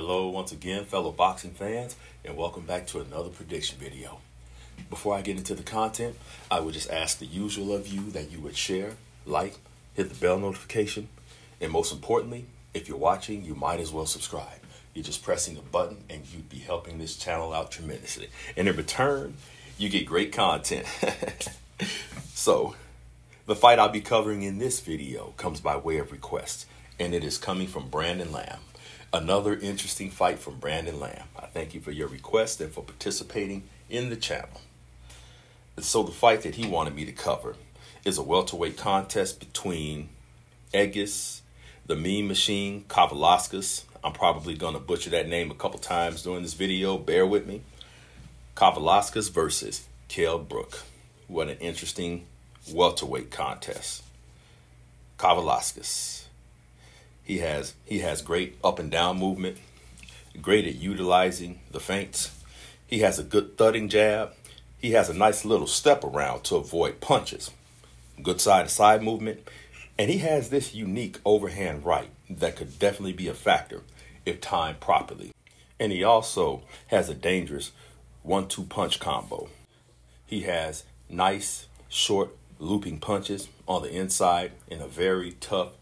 Hello once again, fellow boxing fans, and welcome back to another prediction video. Before I get into the content, I would just ask the usual of you that you would share, like, hit the bell notification, and most importantly, if you're watching, you might as well subscribe. You're just pressing a button and you'd be helping this channel out tremendously. And in return, you get great content. So, the fight I'll be covering in this video comes by way of request, and it is coming from Brandon Lamb. Another interesting fight from Brandon Lamb. I thank you for your request and for participating in the channel. So the fight that he wanted me to cover is a welterweight contest between Egidijus, the Mean Machine, Kavaliauskas. I'm probably going to butcher that name a couple times during this video. Bear with me. Kavaliauskas versus Kell Brook. What an interesting welterweight contest. Kavaliauskas. He has great up and down movement, great at utilizing the feints. He has a good thudding jab. He has a nice little step around to avoid punches. Good side-to-side movement. And he has this unique overhand right that could definitely be a factor if timed properly. And he also has a dangerous 1-2 punch combo. He has nice, short, looping punches on the inside and a very tough,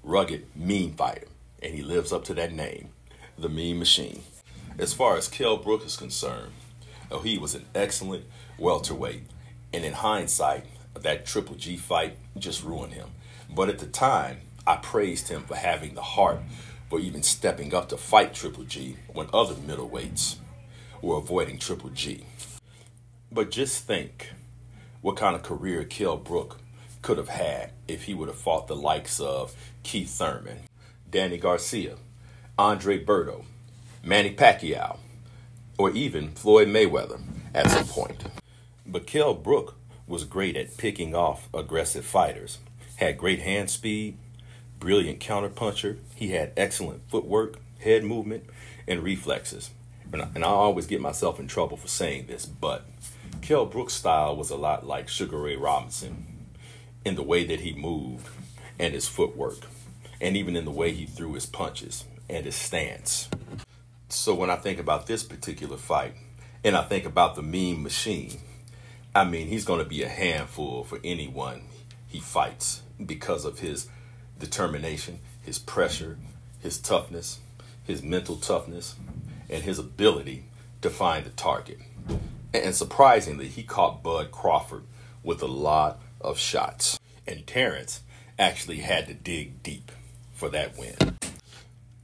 rugged, mean fighter, and he lives up to that name, the Mean Machine. As far as Kell Brook is concerned, he was an excellent welterweight, and in hindsight, that Triple G fight just ruined him. But at the time, I praised him for having the heart for even stepping up to fight Triple G when other middleweights were avoiding Triple G. But just think what kind of career Kell Brook could have had if he would have fought the likes of Keith Thurman, Danny Garcia, Andre Berto, Manny Pacquiao, or even Floyd Mayweather at some point. But Kell Brook was great at picking off aggressive fighters, had great hand speed, brilliant counterpuncher. He had excellent footwork, head movement, and reflexes. And I always get myself in trouble for saying this, but Kell Brook's style was a lot like Sugar Ray Robinson in the way that he moved and his footwork, and even in the way he threw his punches and his stance. So when I think about this particular fight, and I think about the Mean Machine, I mean, he's going to be a handful for anyone he fights because of his determination, his pressure, his toughness, his mental toughness, and his ability to find a target. And surprisingly, he caught Bud Crawford with a lot of shots. And Terrence actually had to dig deep for that win.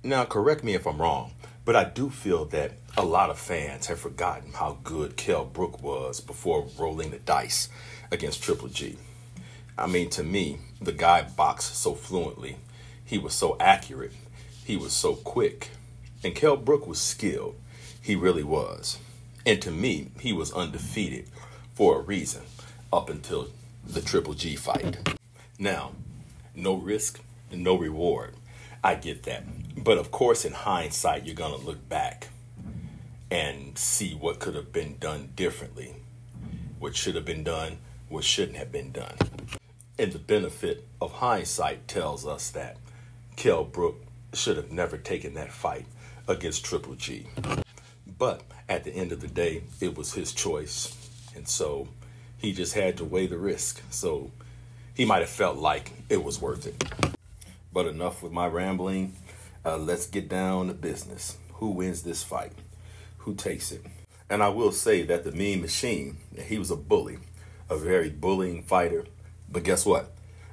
Now, correct me if I'm wrong, but I do feel that a lot of fans have forgotten how good Kell Brook was before rolling the dice against Triple G. I mean, to me, the guy boxed so fluently. He was so accurate. He was so quick. And Kell Brook was skilled. He really was. And to me, he was undefeated for a reason up until the Triple G fight. Now, no risk, no reward. I get that. But of course, in hindsight, you're going to look back and see what could have been done differently, what should have been done, what shouldn't have been done. And the benefit of hindsight tells us that Kell Brook should have never taken that fight against Triple G. But at the end of the day, it was his choice. And so he just had to weigh the risk. So he might have felt like it was worth it. But enough with my rambling. Let's get down to business. Who wins this fight? Who takes it? And I will say that the Mean Machine, he was a bully, a very bullying fighter. But guess what?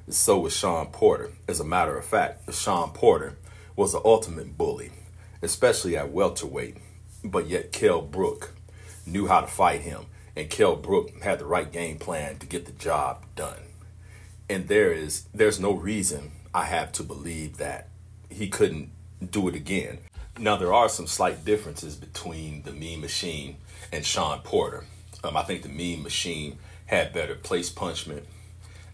So was Shawn Porter. As a matter of fact, Shawn Porter was the ultimate bully, especially at welterweight. But yet Kell Brook knew how to fight him. And Kell Brook had the right game plan to get the job done. And there's no reason I have to believe that he couldn't do it again. Now, there are some slight differences between the Mean Machine and Shawn Porter. I think the Mean Machine had better place punishment.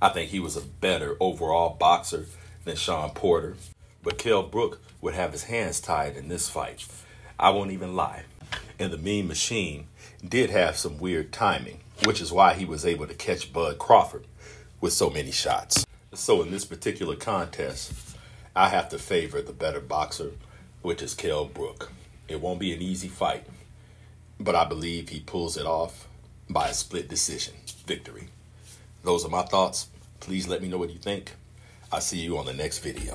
I think he was a better overall boxer than Shawn Porter. But Kell Brook would have his hands tied in this fight. I won't even lie. And the Mean Machine did have some weird timing, which is why he was able to catch Bud Crawford with so many shots. So in this particular contest, I have to favor the better boxer, which is Kell Brook. It won't be an easy fight, but I believe he pulls it off by a split decision victory. Those are my thoughts. Please let me know what you think. I'll see you on the next video.